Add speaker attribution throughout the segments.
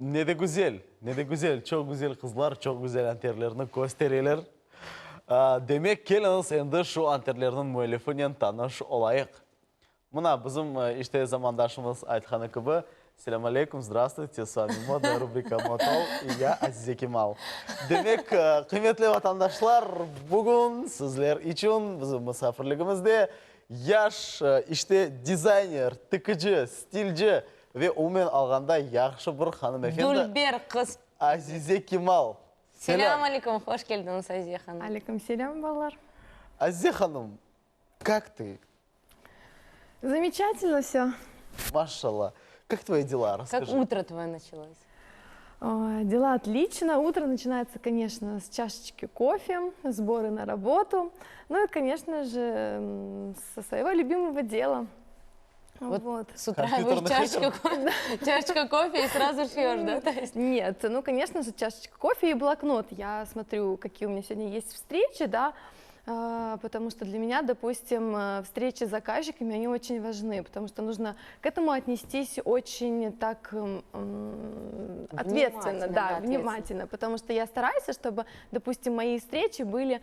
Speaker 1: Ne de güzel, ne de güzel. Çok güzel kızlar, çok güzel anterlerini gösteriyorlar. Demek keliniz endi şu anterlerinin müellifinin tanış olayık. Mına bizim işte zamandaşımız Айтханы Кыбы. Selam aleyküm, здравствуйте. С вами мода рубрика Мотол и я Азизе Кемал. Demek kıymetli vatandaşlar, bugün sizler için bizim misafirliğimizde yaş işte dizayner, tıkıcı, stilci ve umumen alganda yaxşı bir hanımefendi
Speaker 2: Дульбер kız.
Speaker 1: Azize Kemal.
Speaker 2: Selam aleyküm, hoş geldiniz Azize Hanım.
Speaker 3: Алейкум селям, балар.
Speaker 1: Azize Hanım, как ты?
Speaker 3: Замечательно все.
Speaker 1: Машалла. Как твои дела?
Speaker 2: Как
Speaker 1: Расскажи.
Speaker 2: утро твое началось?
Speaker 3: Дела отлично. Утро начинается, конечно, с чашечки кофе, сборы на работу. Ну и, конечно же, со своего любимого дела. Вот.
Speaker 2: С утра вы
Speaker 1: Компьютерных
Speaker 2: чашечка кофе и сразу шьешь, да? То есть
Speaker 3: Нет, ну, конечно же, чашечка кофе и блокнот. Я смотрю, какие у меня сегодня есть встречи, да, потому что для меня, допустим, встречи с заказчиками, они очень важны, потому что нужно к этому отнестись очень так ответственно, да,
Speaker 2: ответственно.
Speaker 3: внимательно, потому что я стараюсь, чтобы, допустим, мои встречи были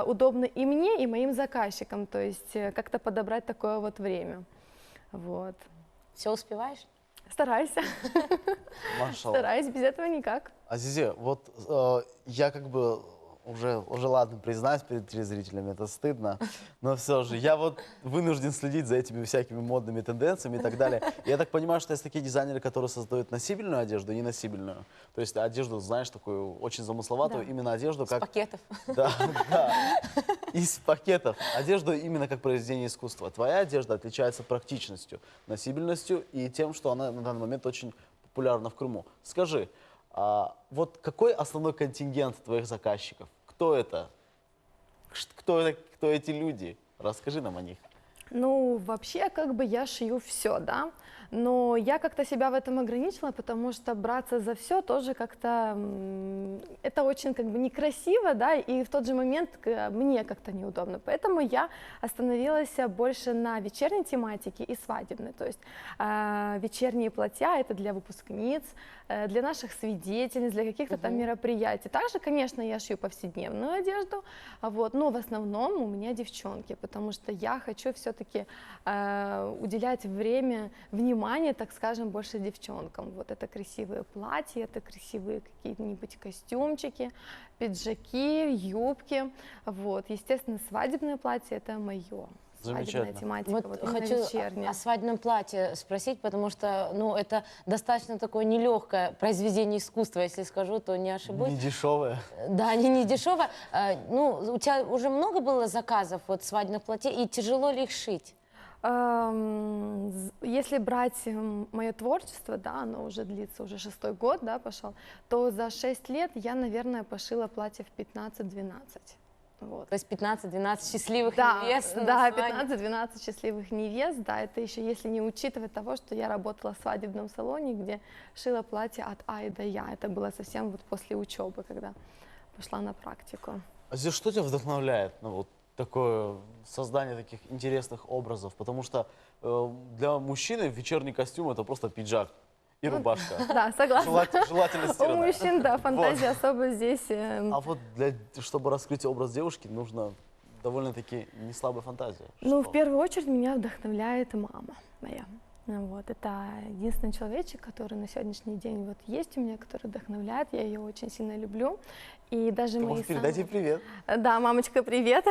Speaker 3: удобны и мне, и моим заказчикам, то есть как-то подобрать такое вот время, вот.
Speaker 2: все успеваешь?
Speaker 3: Стараюсь,
Speaker 1: Машалла.
Speaker 3: стараюсь, без этого никак.
Speaker 1: Азизе, вот я как бы уже ладно, признаюсь перед телезрителями, это стыдно, но все же я вот вынужден следить за этими всякими модными тенденциями и так далее. Я так понимаю, что есть такие дизайнеры, которые создают носибельную одежду и неносибельную. То есть одежду, знаешь, такую очень замысловатую,
Speaker 3: Да.
Speaker 1: именно одежду как...
Speaker 2: Пакетов.
Speaker 1: Да, да, из пакетов. Одежду именно как произведение искусства. Твоя одежда отличается практичностью, носибельностью и тем, что она на данный момент очень популярна в Крыму. Скажи, вот какой основной контингент твоих заказчиков? Кто это? Кто эти люди? Расскажи нам о них.
Speaker 3: Ну, вообще, как бы я шью все, да, но я как-то себя в этом ограничила, потому что браться за все тоже как-то, это очень как бы некрасиво, да, и в тот же момент мне как-то неудобно, поэтому я остановилась больше на вечерней тематике и свадебной, то есть вечерние платья это для выпускниц, для наших свидетельниц, для каких-то там мероприятий. Также, конечно, я шью повседневную одежду, вот, но в основном у меня девчонки, потому что я хочу все-таки уделять внимание, так скажем, больше девчонкам. Вот это красивые платья, это красивые какие-нибудь костюмчики, пиджаки, юбки. Вот, естественно, свадебное платье это мое. Свадебная
Speaker 1: Замечательно.
Speaker 3: тематика,
Speaker 2: Вот
Speaker 3: вот именно
Speaker 2: хочу
Speaker 3: вечерняя.
Speaker 2: о свадебном платье спросить, потому что, ну, это достаточно такое нелегкое произведение искусства, если скажу, то не ошибусь.
Speaker 1: Не дешевые.
Speaker 2: Да, они не дешево. Ну, у тебя уже много было заказов вот свадебных платьев, и тяжело ли их шить?
Speaker 3: Если брать мое творчество, да, оно уже длится, уже 6-й год, да, пошел, то за 6 лет я, наверное, пошила платье в 15-12. Вот.
Speaker 2: То есть 15-12 счастливых
Speaker 3: Да,
Speaker 2: невест на
Speaker 3: да,
Speaker 2: свадьбе.
Speaker 3: 15-12 счастливых невест, да, это еще если не учитывать того, что я работала в свадебном салоне, где шила платье от А и до Я. Это было совсем вот после учебы, когда пошла на практику.
Speaker 1: Азизе, что тебя вдохновляет на вот такое создание таких интересных образов? Потому что для мужчины вечерний костюм это просто пиджак и рубашка.
Speaker 3: Да, согласна.
Speaker 1: Желательно
Speaker 3: У
Speaker 1: стиранная.
Speaker 3: мужчин, да, фантазия особо здесь.
Speaker 1: А вот чтобы раскрыть образ девушки, нужно довольно-таки не слабая фантазия.
Speaker 3: Ну,
Speaker 1: Что?
Speaker 3: в первую очередь меня вдохновляет мама моя. Вот, это единственный человечек, который на сегодняшний день вот есть у меня, который вдохновляет, я ее очень сильно люблю. И даже
Speaker 1: Ты
Speaker 3: мои
Speaker 1: можешь передать ей привет.
Speaker 3: Да, мамочка, привет.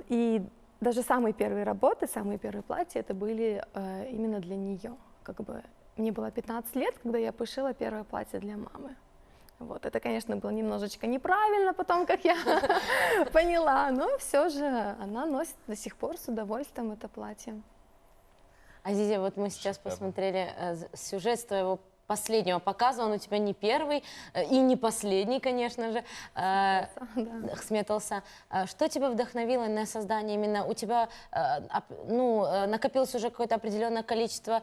Speaker 3: И даже самые первые работы, самые первые платья, это были именно для нее. Как бы мне было 15 лет, когда я пошила первое платье для мамы. Вот, это, конечно, было немножечко неправильно потом, как я поняла, но все же она носит до сих пор с удовольствием это платье.
Speaker 2: Азизе, вот мы сейчас посмотрели сюжет с твоего последнего показа, он у тебя не первый и не последний, конечно же, Хсметался. Что тебя вдохновило на создание именно? У тебя накопилось уже какое-то определенное количество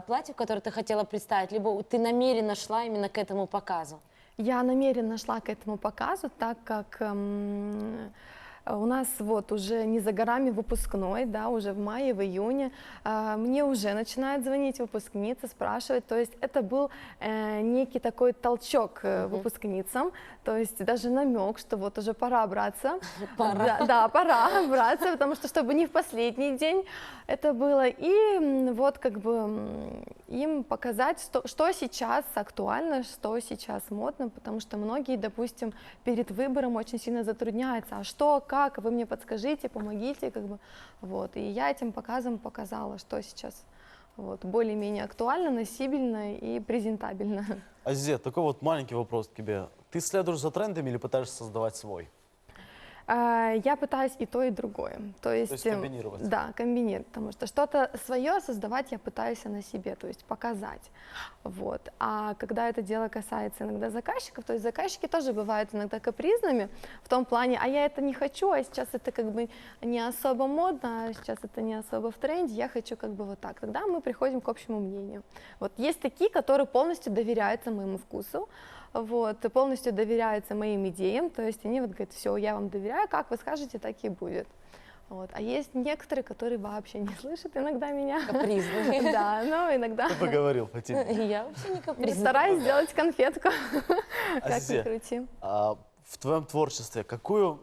Speaker 2: платьев, которые ты хотела представить, либо ты намеренно шла именно к этому показу?
Speaker 3: Я намеренно шла к этому показу, так как У нас вот уже не за горами выпускной, да, уже в мае, в июне. Мне уже начинают звонить выпускницы, спрашивать. То есть это был некий такой толчок выпускницам, то есть даже намек, что вот уже пора браться.
Speaker 2: Пора.
Speaker 3: Да, пора браться, потому что чтобы не в последний день это было. И вот как бы им показать, что сейчас актуально, что сейчас модно, потому что многие, допустим, перед выбором очень сильно затрудняются. А что, как, вы мне подскажите, помогите, как бы, вот. И я этим показом показала, что сейчас вот, более-менее актуально, носибельно и презентабельно.
Speaker 1: Азизе, такой вот маленький вопрос к тебе. Ты следуешь за трендами или пытаешься создавать свой?
Speaker 3: Я пытаюсь и то, и другое. То есть
Speaker 1: комбинировать.
Speaker 3: Да, комбинировать, потому что что-то свое создавать я пытаюсь на себе, то есть показать. Вот. А когда это дело касается иногда заказчиков, то есть заказчики тоже бывают иногда капризными в том плане, а я это не хочу, а сейчас это как бы не особо модно, а сейчас это не особо в тренде, я хочу как бы вот так. Тогда мы приходим к общему мнению. Вот. Есть такие, которые полностью доверяются моему вкусу, вот, полностью доверяются моим идеям, то есть они вот говорят, все, я вам доверяю, как вы скажете, так и будет. Вот. А есть некоторые, которые вообще не слышат иногда меня.
Speaker 2: Капризные.
Speaker 3: Да, но иногда
Speaker 1: Кто поговорил по теме?
Speaker 2: Я вообще не капризная.
Speaker 3: стараюсь сделать конфетку, как ни
Speaker 1: Азизе,
Speaker 3: крути.
Speaker 1: в твоем творчестве какую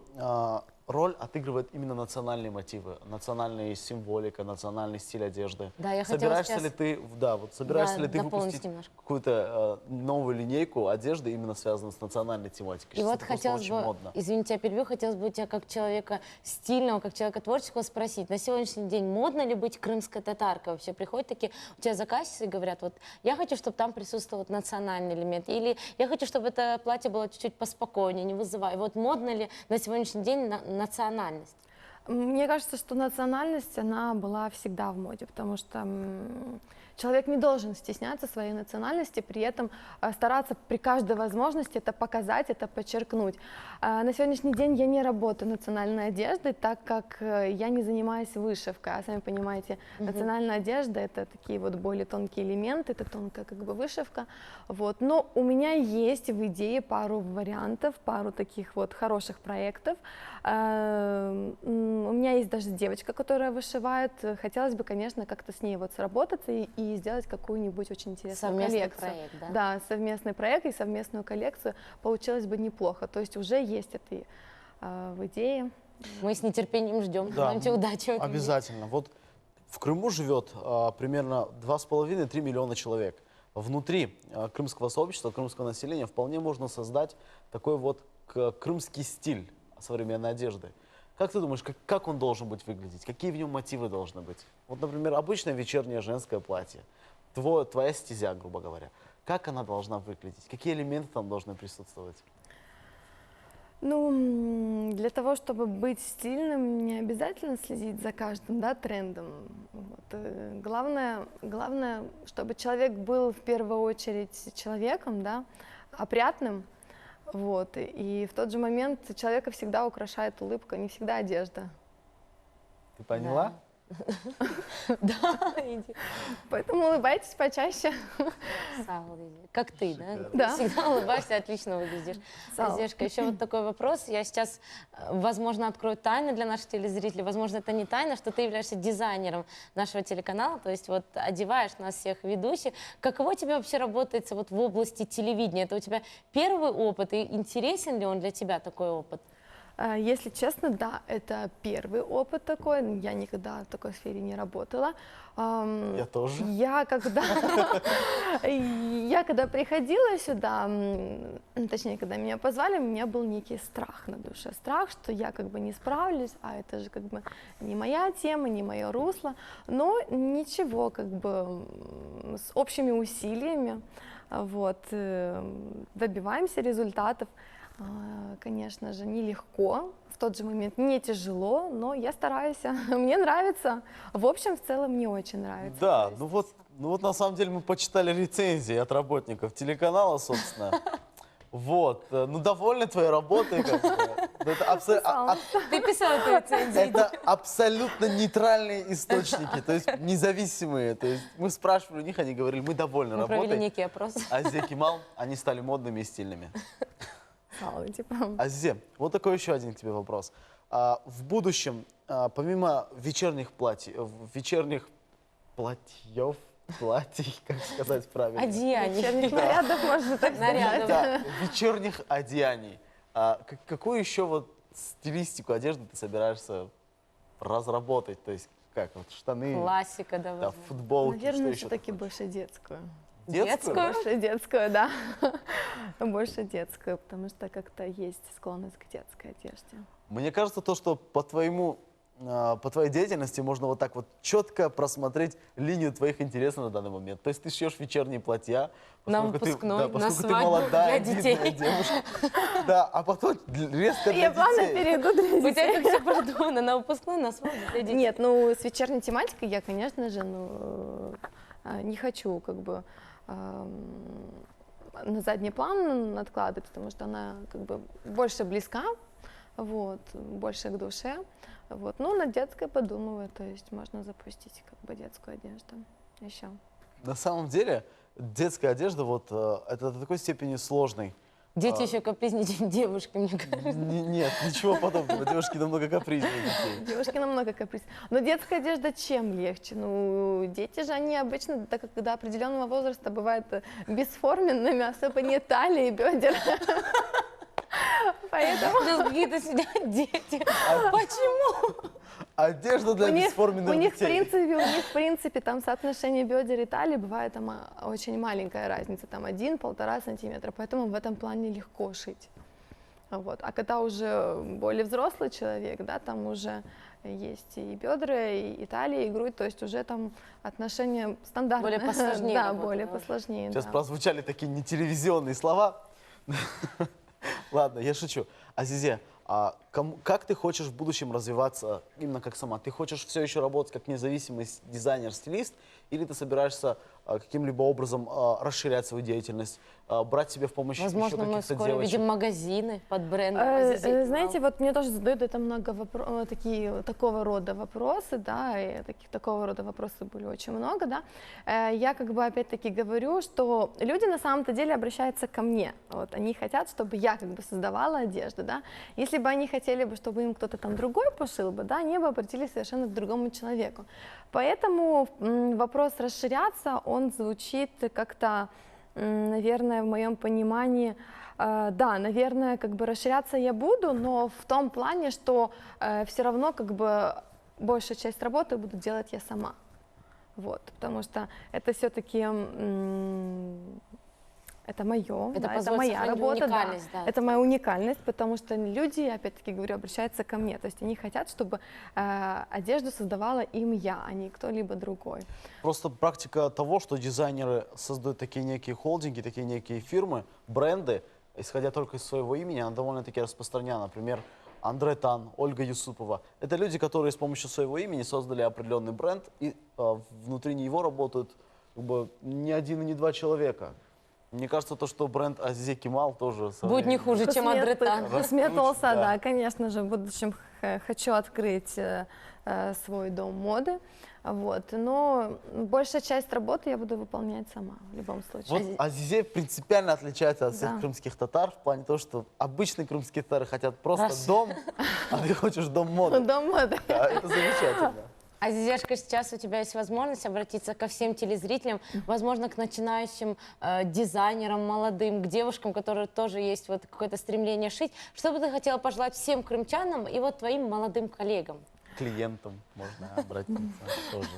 Speaker 1: роль отыгрывают именно национальные мотивы, национальная символика, национальный стиль одежды?
Speaker 2: Да, я хотела
Speaker 1: собираешься
Speaker 2: сейчас-
Speaker 1: ли ты, да, вот собираешься
Speaker 2: Да,
Speaker 1: ли ты
Speaker 2: дополнить
Speaker 1: выпустить
Speaker 2: немножко.
Speaker 1: какую-то новую линейку одежды, именно связанную с национальной тематикой?
Speaker 2: И
Speaker 1: Сейчас
Speaker 2: вот
Speaker 1: это просто
Speaker 2: хотелось
Speaker 1: очень
Speaker 2: бы,
Speaker 1: модно.
Speaker 2: извините, я перебью, хотелось бы тебя как человека стильного, как человека творческого спросить. На сегодняшний день модно ли быть крымской татаркой? Вообще приходят такие, у тебя заказчицы и говорят, вот я хочу, чтобы там присутствовал вот национальный элемент, или я хочу, чтобы это платье было чуть-чуть поспокойнее, не вызывая. Вот модно ли на сегодняшний день национальность?
Speaker 3: Мне кажется, что национальность, она была всегда в моде, потому что человек не должен стесняться своей национальности, при этом стараться при каждой возможности это показать, это подчеркнуть. На сегодняшний день я не работаю национальной одеждой, так как я не занимаюсь вышивкой. А сами понимаете, национальная одежда — это такие вот более тонкие элементы, это тонкая как бы вышивка. Вот. Но у меня есть в идее пару вариантов, пару таких вот хороших проектов. У меня есть даже девочка, которая вышивает. Хотелось бы, конечно, как-то с ней вот сработаться и сделать какую-нибудь очень интересную
Speaker 2: Совместный
Speaker 3: коллекцию.
Speaker 2: проект, да?
Speaker 3: Да, совместный проект и совместную коллекцию получилось бы неплохо. То есть уже есть это в идее.
Speaker 2: Мы с нетерпением ждем.
Speaker 1: Да,
Speaker 2: Желаем тебе удачи. в этом деле.
Speaker 1: обязательно. Вот в Крыму живет примерно 2,5-3 миллиона человек. Внутри крымского сообщества, крымского населения вполне можно создать такой вот крымский стиль современной одежды. Как ты думаешь, как он должен быть выглядеть? Какие в нем мотивы должны быть? Вот, например, обычное вечернее женское платье, твоя стезя, грубо говоря. Как она должна выглядеть? Какие элементы там должны присутствовать?
Speaker 3: Ну, для того, чтобы быть стильным, не обязательно следить за каждым, да, трендом. Вот. Главное, чтобы человек был в первую очередь человеком, да, опрятным. Вот. И в тот же момент человека всегда украшает улыбка, не всегда одежда.
Speaker 1: Ты поняла?
Speaker 2: Да, иди.
Speaker 3: Поэтому улыбайтесь почаще.
Speaker 2: Саула, иди. Как ты, да?
Speaker 3: Да.
Speaker 2: Ты всегда улыбаешься, отлично выглядишь.
Speaker 3: Саула.
Speaker 2: Азешка, еще вот такой вопрос. Я сейчас, возможно, открою тайну для наших телезрителей. Возможно, это не тайна, что ты являешься дизайнером нашего телеканала. То есть вот одеваешь нас всех ведущих. Каково тебе вообще работается вот в области телевидения? Это у тебя первый опыт? И интересен ли он для тебя, такой опыт?
Speaker 3: Если честно, да, это первый опыт такой. Я никогда в такой сфере не работала.
Speaker 1: Я тоже.
Speaker 3: Я когда приходила сюда, точнее, когда меня позвали, у меня был некий страх на душе. Страх, что я как бы не справлюсь, а это же как бы не моя тема, не мое русло. Но ничего, как бы с общими усилиями вот, добиваемся результатов. Конечно же, нелегко, в тот же момент не тяжело, но я стараюсь, мне нравится. В общем, в целом, мне очень нравится.
Speaker 1: Да, ну вот на самом деле мы почитали рецензии от работников телеканала, собственно. Вот, ну довольны твоей работой. Как бы. Это,
Speaker 2: Ты писала эту рецензию.
Speaker 1: это абсолютно нейтральные источники, то есть независимые. То есть мы спрашивали у них, они говорили, мы довольны
Speaker 2: Мы провели
Speaker 1: работой.
Speaker 2: некий опрос.
Speaker 1: Азизе, Кемал, они стали модными и стильными.
Speaker 3: Типа.
Speaker 1: Азизе, вот такой еще один к тебе вопрос. в будущем, помимо вечерних платьев, как сказать правильно?
Speaker 2: Одеяний.
Speaker 3: Вечерних нарядов, можно так
Speaker 2: Нарядов.
Speaker 3: сказать.
Speaker 1: Да, вечерних одеяний. Какую еще вот стилистику одежды ты собираешься разработать? То есть как вот штаны,
Speaker 2: Классика, да.
Speaker 1: да,
Speaker 2: возможно.
Speaker 1: футболки, что
Speaker 3: Наверное,
Speaker 1: еще
Speaker 3: все-таки
Speaker 1: такое?
Speaker 3: больше детскую.
Speaker 1: Детскую?
Speaker 3: Больше детскую, да. Больше детскую, потому что как-то есть склонность к детской одежде.
Speaker 1: Мне кажется, то, что по твоей деятельности можно вот так вот четко просмотреть линию твоих интересов на данный момент. То есть ты шьешь вечерние платья,
Speaker 2: На
Speaker 1: поскольку ты,
Speaker 2: выпускной,
Speaker 1: да,
Speaker 2: на
Speaker 1: поскольку ты
Speaker 2: свадьбу
Speaker 1: молодая,
Speaker 2: для
Speaker 1: видная
Speaker 2: детей.
Speaker 1: девушка. Да, а потом резко для
Speaker 3: Я плавно
Speaker 1: детей.
Speaker 3: перейду для
Speaker 2: У тебя
Speaker 3: детей.
Speaker 2: как все продумано, на выпускной, на свадьбу для детей.
Speaker 3: Нет, ну с вечерней тематикой я, конечно же, не хочу как бы на задний план откладывать, потому что она как бы больше близка, вот, больше к душе. Вот. Ну, на детской подумываю, то есть можно запустить как бы детскую одежду еще.
Speaker 1: На самом деле, детская одежда вот это до такой степени сложный.
Speaker 2: Дети еще капризнее, чем девушки, мне кажется.
Speaker 1: Нет, ничего подобного. Девушки намного капризнее детей.
Speaker 3: Девушки намного капризнее. Но детская одежда чем легче? Ну, дети же, они обычно до определенного возраста бывают бесформенными, особо не талии, бедер. Поэтому
Speaker 2: Сейчас какие-то сидят дети. Почему?
Speaker 1: Одежда для
Speaker 3: у них,
Speaker 1: бесформенных
Speaker 3: у них,
Speaker 1: детей.
Speaker 3: в принципе, там соотношение бедер и талии бывает там очень маленькая разница, там 1-1,5 сантиметра, поэтому в этом плане легко шить. Вот. А когда уже более взрослый человек, да, там уже есть и бедра, и талия, и грудь, то есть уже там отношения стандартные.
Speaker 2: Более посложнее
Speaker 3: Да,
Speaker 2: работает,
Speaker 3: более
Speaker 2: да.
Speaker 3: посложнее.
Speaker 1: Сейчас
Speaker 3: да.
Speaker 1: прозвучали такие нетелевизионные слова. Ладно, я шучу. Азизе, как ты хочешь в будущем развиваться именно как сама? Ты хочешь все еще работать как независимый дизайнер-стилист, или ты собираешься каким-либо образом расширять свою деятельность, брать себе в помощь
Speaker 2: Возможно,
Speaker 1: еще
Speaker 2: мы
Speaker 1: каких-то
Speaker 2: скоро
Speaker 1: девочек?
Speaker 2: видим магазины под брендом Азизи Кемал.
Speaker 3: Знаете, вот мне тоже задают это много такого рода вопросы, да, и такого рода вопросы были очень много, да. Я как бы опять-таки говорю, что люди на самом-то деле обращаются ко мне, вот, они хотят, чтобы я как бы создавала одежду, да. Если бы они хотели бы, чтобы им кто-то там другой пошил бы, да, они бы обратились совершенно к другому человеку. Поэтому вопрос расширяться, он звучит как-то, наверное, в моем понимании, да, наверное, как бы расширяться я буду, но в том плане, что все равно как бы большая часть работы буду делать я сама. Вот, потому что это все-таки это мое,
Speaker 2: Это
Speaker 3: да, это
Speaker 2: позволит
Speaker 3: моя
Speaker 2: сохранить
Speaker 3: работа, да.
Speaker 2: уникальность, да.
Speaker 3: Это моя уникальность, потому что люди, опять-таки говорю, обращаются ко мне, то есть они хотят, чтобы одежду создавала им я, а не кто-либо другой.
Speaker 1: Просто практика того, что дизайнеры создают такие некие холдинги, такие некие фирмы, бренды, исходя только из своего имени, она довольно-таки распространена. Например, Андре Тан, Ольга Юсупова. Это люди, которые с помощью своего имени создали определенный бренд, и внутри него работают как бы не один и не два человека. Мне кажется, то, что бренд Азизе Кемал тоже... со
Speaker 2: Будет не
Speaker 1: временем-
Speaker 2: хуже, чем Андретан.
Speaker 3: Косметолса,
Speaker 1: Да.
Speaker 3: да, конечно же, в будущем хочу открыть свой дом моды, вот, но большая часть работы я буду выполнять сама, в любом случае.
Speaker 1: Вот Азизе принципиально отличается от всех
Speaker 3: Да.
Speaker 1: крымских татар в плане того, что обычные крымские татары хотят просто дом, а ты хочешь дом моды.
Speaker 3: Дом моды.
Speaker 1: Да, это замечательно.
Speaker 2: Азизешка, сейчас у тебя есть возможность обратиться ко всем телезрителям, возможно, к начинающим дизайнерам, молодым, к девушкам, которые тоже есть вот какое-то стремление шить. Что бы ты хотела пожелать всем крымчанам и вот твоим молодым коллегам?
Speaker 1: Клиентам можно обратиться тоже.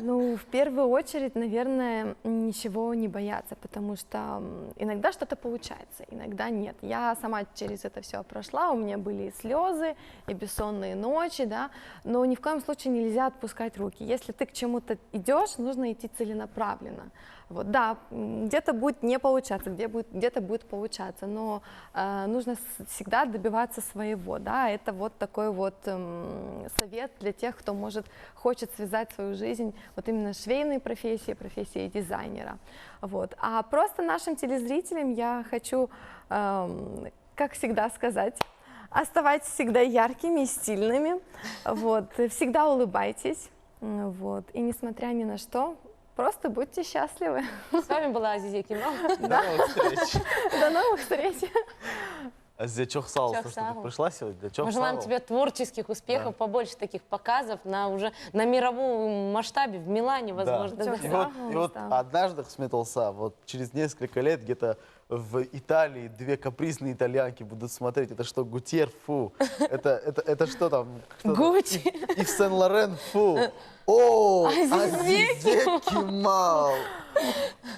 Speaker 3: Ну, в первую очередь, наверное, ничего не бояться, потому что иногда что-то получается, иногда нет. Я сама через это все прошла, у меня были и слезы, и бессонные ночи, да, но ни в коем случае нельзя отпускать руки. Если ты к чему-то идешь, нужно идти целенаправленно. Вот, да, где-то будет не получаться, где-то будет получаться, но нужно всегда добиваться своего, да, это вот такой вот совет для тех, кто хочет связать свою жизнь вот именно швейной профессией дизайнера, вот. А просто нашим телезрителям я хочу, как всегда сказать, оставайтесь всегда яркими и стильными, вот, всегда улыбайтесь, вот, и несмотря ни на что, просто будьте счастливы.
Speaker 2: С вами была Азизия Кемал.
Speaker 1: До новых встреч.
Speaker 3: До новых встреч!
Speaker 1: Әзде чоқ сау,
Speaker 2: Чоқ
Speaker 1: что ты
Speaker 2: сау.
Speaker 1: пришла сегодня. Чоқ
Speaker 2: Желаем
Speaker 1: сау.
Speaker 2: тебе творческих успехов,
Speaker 1: Да.
Speaker 2: побольше таких показов уже на мировом масштабе, в Милане, возможно.
Speaker 1: Да.
Speaker 2: да.
Speaker 3: Чоқ
Speaker 1: И вот
Speaker 3: да.
Speaker 1: однажды, Сметолса, вот через несколько лет где-то в Италии две капризные итальянки будут смотреть. Это что, Гутьер, фу. Это что там? Кто там?
Speaker 2: Гуччи.
Speaker 1: И в Сен-Лорен, фу. О,
Speaker 2: Азизек
Speaker 1: Азизек Кемал.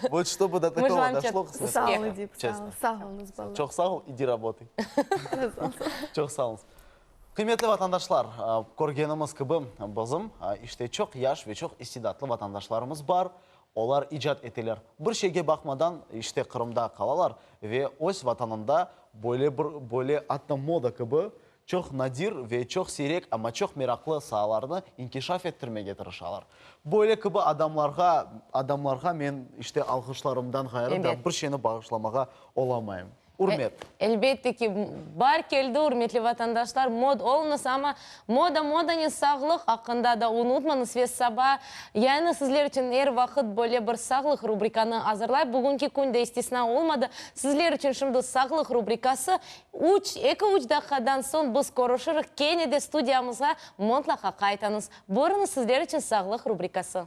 Speaker 1: Вот чтобы до такого
Speaker 2: желаем тебе
Speaker 1: дошло,
Speaker 2: успехов.
Speaker 3: Сау
Speaker 1: Сметолса,
Speaker 3: иди,
Speaker 1: честно.
Speaker 3: сау у нас было.
Speaker 1: Чоқ сау, иди работай. Чоқ сауыңыз. Кыйметлі ватандашлар, көргеніміз кібі бізім, іште чоқ яш ве чоқ истидатлы ватандашларымыз бар. Олар ижат етелер. Бір шеге бақмадан іште Қырымда қалалар ве ось ватанында более атна мода кібі чоқ надир ве чоқ сирек, ама чоқ мерақлы сааларны инкишаф еттірмеге тырышалар. Более кібі адамларға мен іште алғышларымдан қайырым да
Speaker 2: Емет.
Speaker 1: бір шені бағышламаға оламайым. Урмет.
Speaker 2: Әлбетте ки бар келді урметлі ватандашлар, мод олыңыз, ама мода не сағлық, ақында да ұнытмаңыз вес саба. Яны сізлер үшін әр вақыт бөле бір сағлық рубриканы азырлай. Бүгінгі күнде естесіна олмады. Сізлер үшін шымды сағлық рубрикасы екі үч дақадан сон біз көрішірік кенеде студиямызға монтлақа қайтаныз. Бұрыңыз сізлер үшін сағлық рубрикасы.